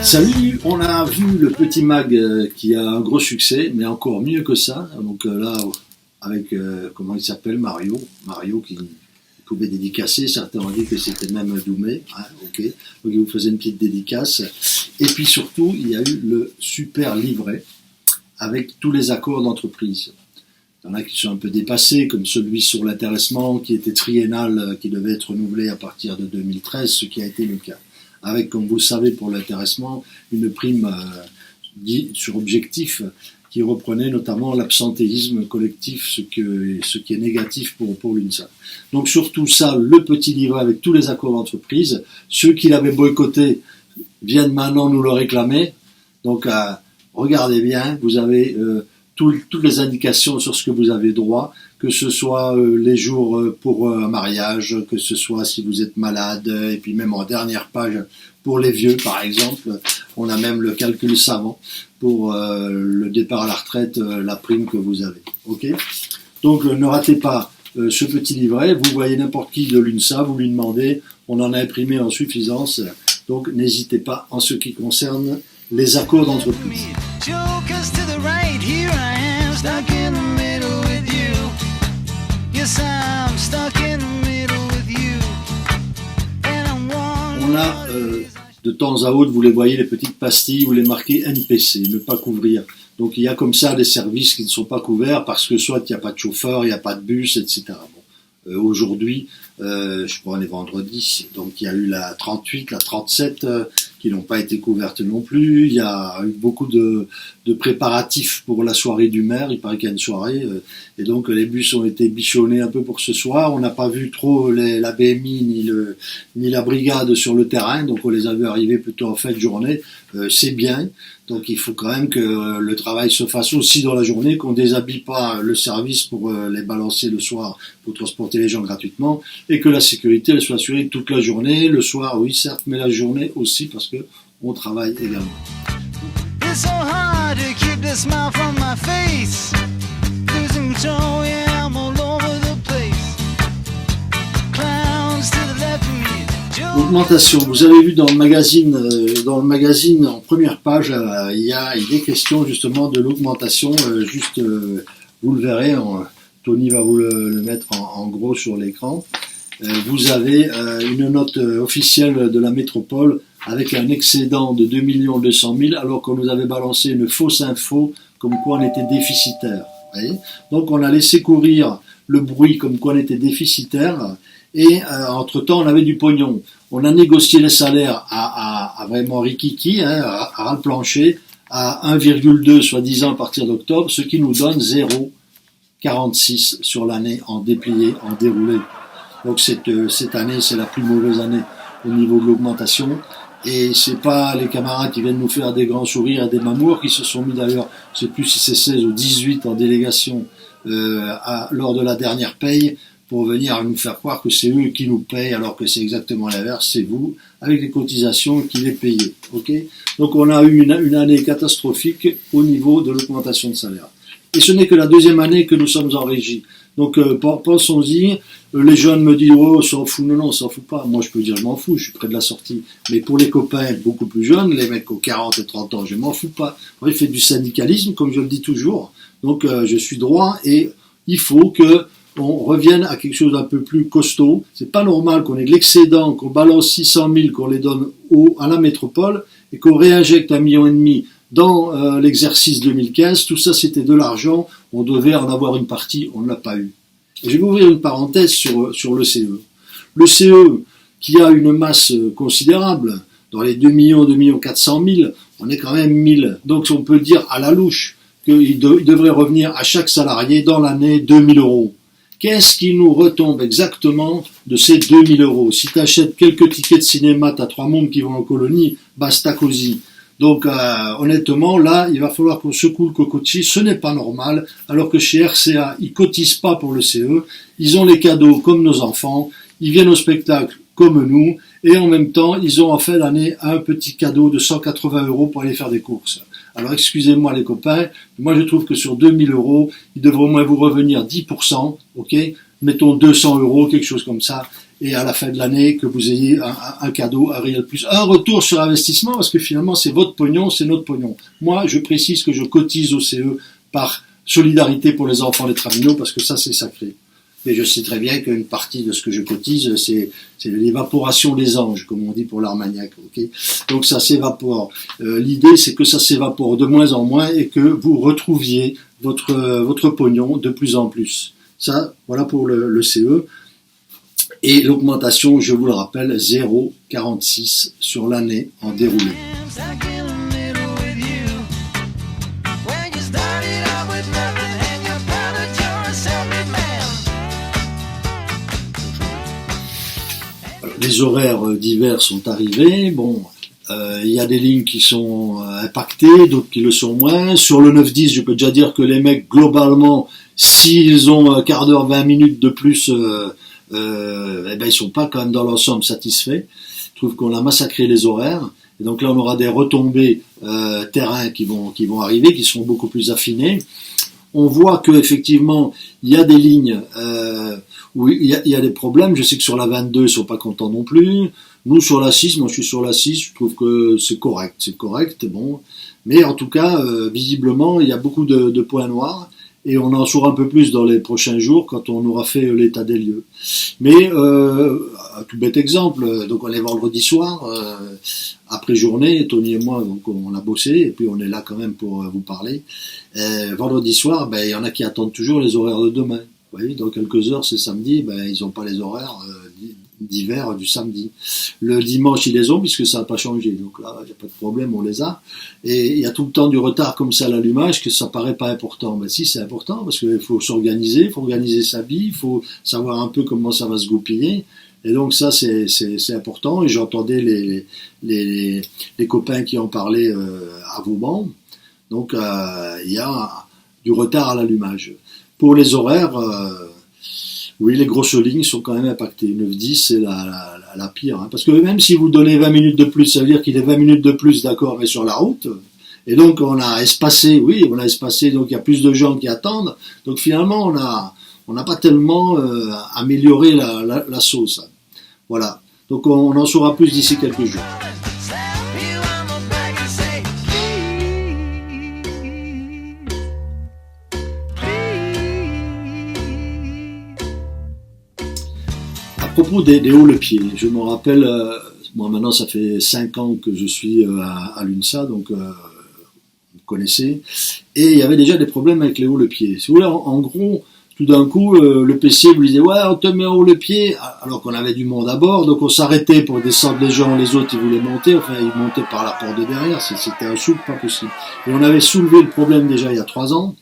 Salut, on a vu le petit mag qui a un gros succès, mais encore mieux que ça. Donc là, avec, comment il s'appelle, Mario qui pouvait dédicacer. Certains ont dit que c'était même Doumé. Hein, ok. Donc il vous faisait une petite dédicace. Et puis surtout, il y a eu le super livret avec tous les accords d'entreprise. Il y en a qui sont un peu dépassés, comme celui sur l'intéressement qui était triennal, qui devait être renouvelé à partir de 2013, ce qui a été le cas. Avec, comme vous le savez, pour l'intéressement, une prime sur objectif qui reprenait notamment l'absentéisme collectif, ce qui est négatif pour l'UNSA. Donc surtout ça, le petit livret avec tous les accords d'entreprise, ceux qui l'avaient boycotté viennent maintenant nous le réclamer. Donc regardez bien, vous avez toutes les indications sur ce que vous avez droit, que ce soit les jours pour un mariage, que ce soit si vous êtes malade, et puis même en dernière page pour les vieux par exemple, on a même le calcul savant pour le départ à la retraite, la prime que vous avez. Ok ? Donc ne ratez pas ce petit livret, vous voyez n'importe qui de l'UNSA, vous lui demandez, on en a imprimé en suffisance, donc n'hésitez pas en ce qui concerne les accords d'entreprise. On a de temps à autre, vous les voyez, les petites pastilles où il est marqué NPC, ne pas couvrir. Donc il y a comme ça des services qui ne sont pas couverts parce que soit il n'y a pas de chauffeur, il n'y a pas de bus, etc. Bon. Aujourd'hui, je crois on est vendredi, donc il y a eu la 38, la 37 qui n'ont pas été couvertes non plus. Il y a eu beaucoup de préparatifs pour la soirée du maire, il paraît qu'il y a une soirée, et donc les bus ont été bichonnés un peu pour ce soir. On n'a pas vu trop la BMI ni la brigade sur le terrain, donc on les a vus arriver plutôt en fin de journée. C'est bien, donc il faut quand même que le travail se fasse aussi dans la journée, qu'on déshabille pas le service pour les balancer le soir pour transporter les gens gratuitement, et que la sécurité elle soit assurée toute la journée, le soir oui certes, mais la journée aussi parce que on travaille également. It's so hard to keep the smile from my face. Losing control, yeah, I'm all over the place. Clowns to the left of me. Augmentation. Vous avez vu dans le magazine en première page, il est question justement de l'augmentation. Vous le verrez, Tony va vous le mettre en gros sur l'écran. Vous avez une note officielle de la métropole avec un excédent de 2 200 000 alors qu'on nous avait balancé une fausse info comme quoi on était déficitaire. Voyez, donc on a laissé courir le bruit comme quoi on était déficitaire et entre-temps on avait du pognon. On a négocié les salaires à vraiment rikiki, à ras le plancher, à 1,2 soi-disant à partir d'octobre, ce qui nous donne 0,46 sur l'année en déplié, en déroulé. Donc cette année, c'est la plus mauvaise année au niveau de l'augmentation. Et c'est pas les camarades qui viennent nous faire des grands sourires et des mamours qui se sont mis d'ailleurs, je sais plus si c'est 16 ou 18 en délégation lors de la dernière paye pour venir nous faire croire que c'est eux qui nous payent alors que c'est exactement l'inverse, c'est vous, avec les cotisations qui les payez. Okay ? Donc on a eu une année catastrophique au niveau de l'augmentation de salaire. Et ce n'est que la deuxième année que nous sommes en régie. Donc pensons-y, les jeunes me disent « Oh, on s'en fout ». Non, on s'en fout pas. Moi, je peux dire « Je m'en fous, je suis près de la sortie ». Mais pour les copains beaucoup plus jeunes, les mecs aux 40 et 30 ans, je m'en fous pas. Moi, je fais du syndicalisme, comme je le dis toujours. Donc, je suis droit et il faut que on revienne à quelque chose d'un peu plus costaud. C'est pas normal qu'on ait de l'excédent, qu'on balance 600 000, qu'on les donne à la métropole et qu'on réinjecte 1,5 million dans l'exercice 2015. Tout ça, c'était de l'argent. On devait en avoir une partie, on ne l'a pas eu. Et je vais ouvrir une parenthèse sur le CE. Le CE, qui a une masse considérable, dans les 2 400 000, on est quand même 1000. Donc on peut dire à la louche qu'il devrait revenir à chaque salarié dans l'année 2 000 euros. Qu'est-ce qui nous retombe exactement de ces 2 000 euros ? Si tu achètes quelques tickets de cinéma, tu as 3 mômes qui vont en colonie, basta così. Donc honnêtement, là, il va falloir qu'on secoue le cocotier, ce n'est pas normal, alors que chez RCA, ils cotisent pas pour le CE, ils ont les cadeaux comme nos enfants, ils viennent au spectacle comme nous, et en même temps, ils ont en fin d'année un petit cadeau de 180 € pour aller faire des courses. Alors excusez-moi les copains, moi je trouve que sur 2 000 euros, il devrait au moins vous revenir 10%, ok ? Mettons 200 €, quelque chose comme ça, et à la fin de l'année que vous ayez un cadeau, un réel plus, un retour sur investissement, parce que finalement c'est votre pognon, c'est notre pognon. Moi, je précise que je cotise au CE par solidarité pour les enfants des Traminots, parce que ça c'est sacré. Et je sais très bien qu'une partie de ce que je cotise, c'est l'évaporation des anges, comme on dit pour l'Armagnac. Okay, donc ça s'évapore. L'idée, c'est que ça s'évapore de moins en moins et que vous retrouviez votre pognon de plus en plus. Ça, voilà pour le CE. Et l'augmentation, je vous le rappelle, 0,46 sur l'année en déroulé. Les horaires divers sont arrivés. Bon, il y a des lignes qui sont impactées, d'autres qui le sont moins. Sur le 9-10, je peux déjà dire que les mecs, globalement, s'ils ont un quart d'heure, 20 minutes de plus, ils sont pas quand même dans l'ensemble satisfaits. Je trouve qu'on a massacré les horaires. Et donc là, on aura des retombées terrain qui vont arriver, qui seront beaucoup plus affinées. On voit que effectivement, il y a des lignes où il y a des problèmes. Je sais que sur la 22, ils sont pas contents non plus. Nous, sur la 6, moi je suis sur la 6, je trouve que c'est correct, bon. Mais en tout cas, visiblement, il y a beaucoup de points noirs. Et on en saura un peu plus dans les prochains jours quand on aura fait l'état des lieux. Mais, un tout bête exemple, donc on est vendredi soir, après journée, Tony et moi, donc on a bossé, et puis on est là quand même pour vous parler. Vendredi soir, il y en a qui attendent toujours les horaires de demain. Vous voyez, dans quelques heures, c'est samedi, ils n'ont pas les horaires d'hiver du samedi. Le dimanche, ils les ont, puisque ça n'a pas changé. Donc là, il n'y a pas de problème, on les a. Et il y a tout le temps du retard comme ça à l'allumage, que ça paraît pas important. Mais si, c'est important, parce qu'il faut s'organiser, il faut organiser sa vie, il faut savoir un peu comment ça va se goupiller. Et donc ça, c'est important. Et j'entendais les copains qui en parlaient à Vauban. Donc il y a du retard à l'allumage. Pour les horaires, oui, les grosses lignes sont quand même impactées. 9-10, c'est la pire. Hein. Parce que même si vous donnez 20 minutes de plus, ça veut dire qu'il est 20 minutes de plus, d'accord, mais sur la route. Et donc on a espacé, donc il y a plus de gens qui attendent. Donc finalement, on n'a pas tellement amélioré la sauce. Voilà. Donc on en saura plus d'ici quelques jours. À propos des hauts-le-pied, je me rappelle, moi maintenant ça fait 5 ans que je suis à l'UNSA, donc vous connaissez, et il y avait déjà des problèmes avec les hauts-le-pied. Si vous voulez, en gros, tout d'un coup, le PC vous disait « Ouais, on te met en haut-le-pied », alors qu'on avait du monde à bord, donc on s'arrêtait pour descendre les gens, les autres ils voulaient monter, enfin ils montaient par la porte de derrière, c'était un souple, pas possible. Et on avait soulevé le problème déjà il y a 3 ans,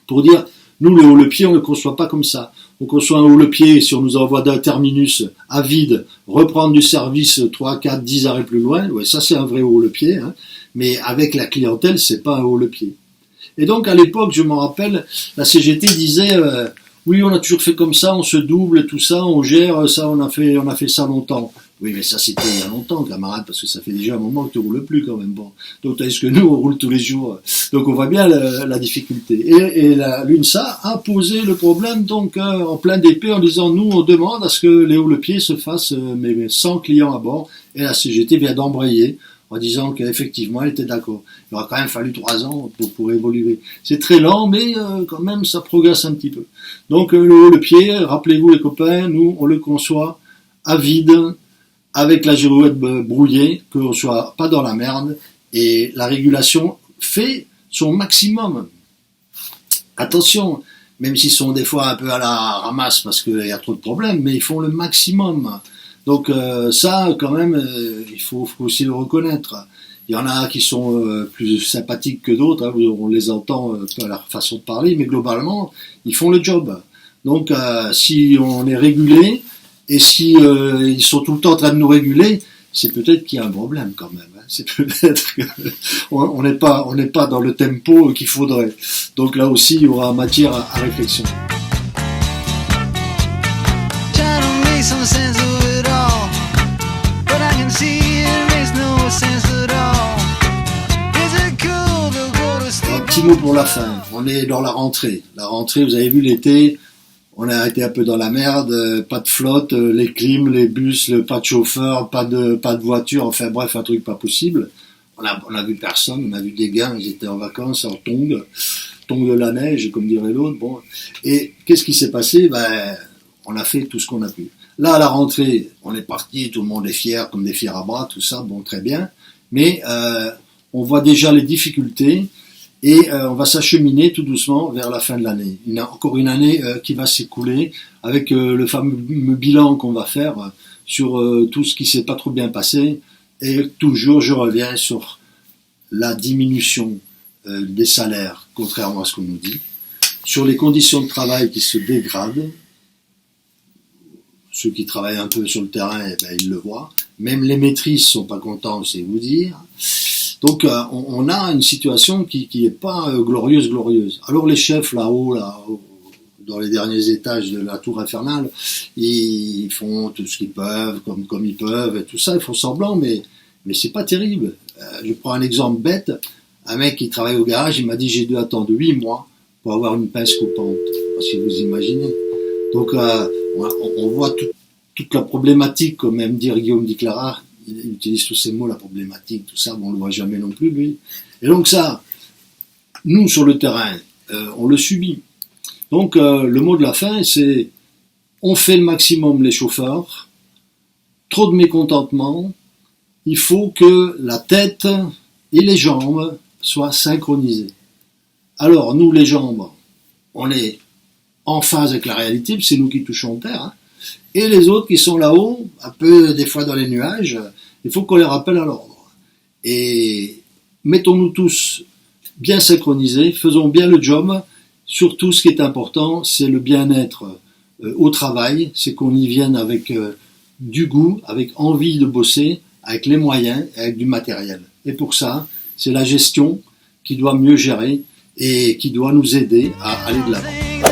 pour dire « Nous, le haut-le-pied, on ne le conçoit pas comme ça. On conçoit un haut-le-pied, si on nous envoie d'un terminus à vide, reprendre du service 3, 4, 10 arrêts plus loin, ouais, ça c'est un vrai haut-le-pied, hein, mais avec la clientèle, c'est pas un haut-le-pied. » Et donc à l'époque, je m'en rappelle, la CGT disait oui, on a toujours fait comme ça, on se double, tout ça, on gère, ça, on a fait ça longtemps. Oui, mais ça c'était il y a longtemps, camarade, parce que ça fait déjà un moment que tu roules plus quand même. Bon, donc est-ce que nous on roule tous les jours? Donc on voit bien la difficulté. Et l'UNSA a posé le problème donc en plein d'épée en disant nous on demande à ce que les hauts-le-pied se fassent mais sans clients à bord. Et la CGT vient d'embrayer en disant qu'effectivement elle était d'accord. Il aura quand même fallu 3 ans pour évoluer. C'est très lent, mais quand même ça progresse un petit peu. Donc le haut-le-pied, rappelez-vous les copains, nous on le conçoit à vide, avec la girouette brouillée, qu'on soit pas dans la merde, et la régulation fait son maximum. Attention, même s'ils sont des fois un peu à la ramasse parce qu'il y a trop de problèmes, mais ils font le maximum. Donc ça, quand même, il faut aussi le reconnaître. Il y en a qui sont plus sympathiques que d'autres, hein, on les entend à leur façon de parler, mais globalement, ils font le job. Donc si on est régulé, et si ils sont tout le temps en train de nous réguler, c'est peut-être qu'il y a un problème quand même. Hein. C'est peut-être qu'on n'est pas dans le tempo qu'il faudrait. Donc là aussi, il y aura matière à réflexion. Un petit mot pour la fin. On est dans la rentrée. La rentrée, vous avez vu l'été, on a été un peu dans la merde, pas de flotte, les clims, les bus, pas de chauffeur, pas de voiture, enfin bref, un truc pas possible. On a vu personne, on a vu des gars, ils étaient en vacances, en tongs de la neige, comme dirait l'autre. Bon. Et qu'est-ce qui s'est passé? On a fait tout ce qu'on a pu. Là, à la rentrée, on est parti, tout le monde est fier, comme des fiers à bras, tout ça, bon, très bien. Mais on voit déjà les difficultés et on va s'acheminer tout doucement vers la fin de l'année. Il y a encore une année qui va s'écouler avec le fameux bilan qu'on va faire sur tout ce qui s'est pas trop bien passé. Et toujours, je reviens sur la diminution des salaires, contrairement à ce qu'on nous dit, sur les conditions de travail qui se dégradent. Ceux qui travaillent un peu sur le terrain, ils le voient. Même les maîtrises sont pas contents, c'est vous dire. Donc, on a une situation qui est pas glorieuse. Alors les chefs là-haut, dans les derniers étages de la tour infernale, ils font tout ce qu'ils peuvent, comme ils peuvent, et tout ça, ils font semblant, mais c'est pas terrible. Je prends un exemple bête. Un mec qui travaille au garage, il m'a dit j'ai dû attendre 8 mois pour avoir une pince coupante. Parce que vous imaginez. Donc, on voit toute la problématique, comme aime dire Guillaume Di Clara, il utilise tous ces mots, la problématique, tout ça, on le voit jamais non plus, lui. Et donc ça, nous, sur le terrain, on le subit. Donc, le mot de la fin, c'est on fait le maximum les chauffeurs, trop de mécontentement, il faut que la tête et les jambes soient synchronisées. Alors, nous, les jambes, on est en phase avec la réalité, c'est nous qui touchons terre, hein. Et les autres qui sont là-haut, un peu des fois dans les nuages, il faut qu'on les rappelle à l'ordre. Et mettons-nous tous bien synchronisés, faisons bien le job. Surtout, ce qui est important, c'est le bien-être au travail, c'est qu'on y vienne avec du goût, avec envie de bosser, avec les moyens, avec du matériel. Et pour ça, c'est la gestion qui doit mieux gérer et qui doit nous aider à aller de l'avant.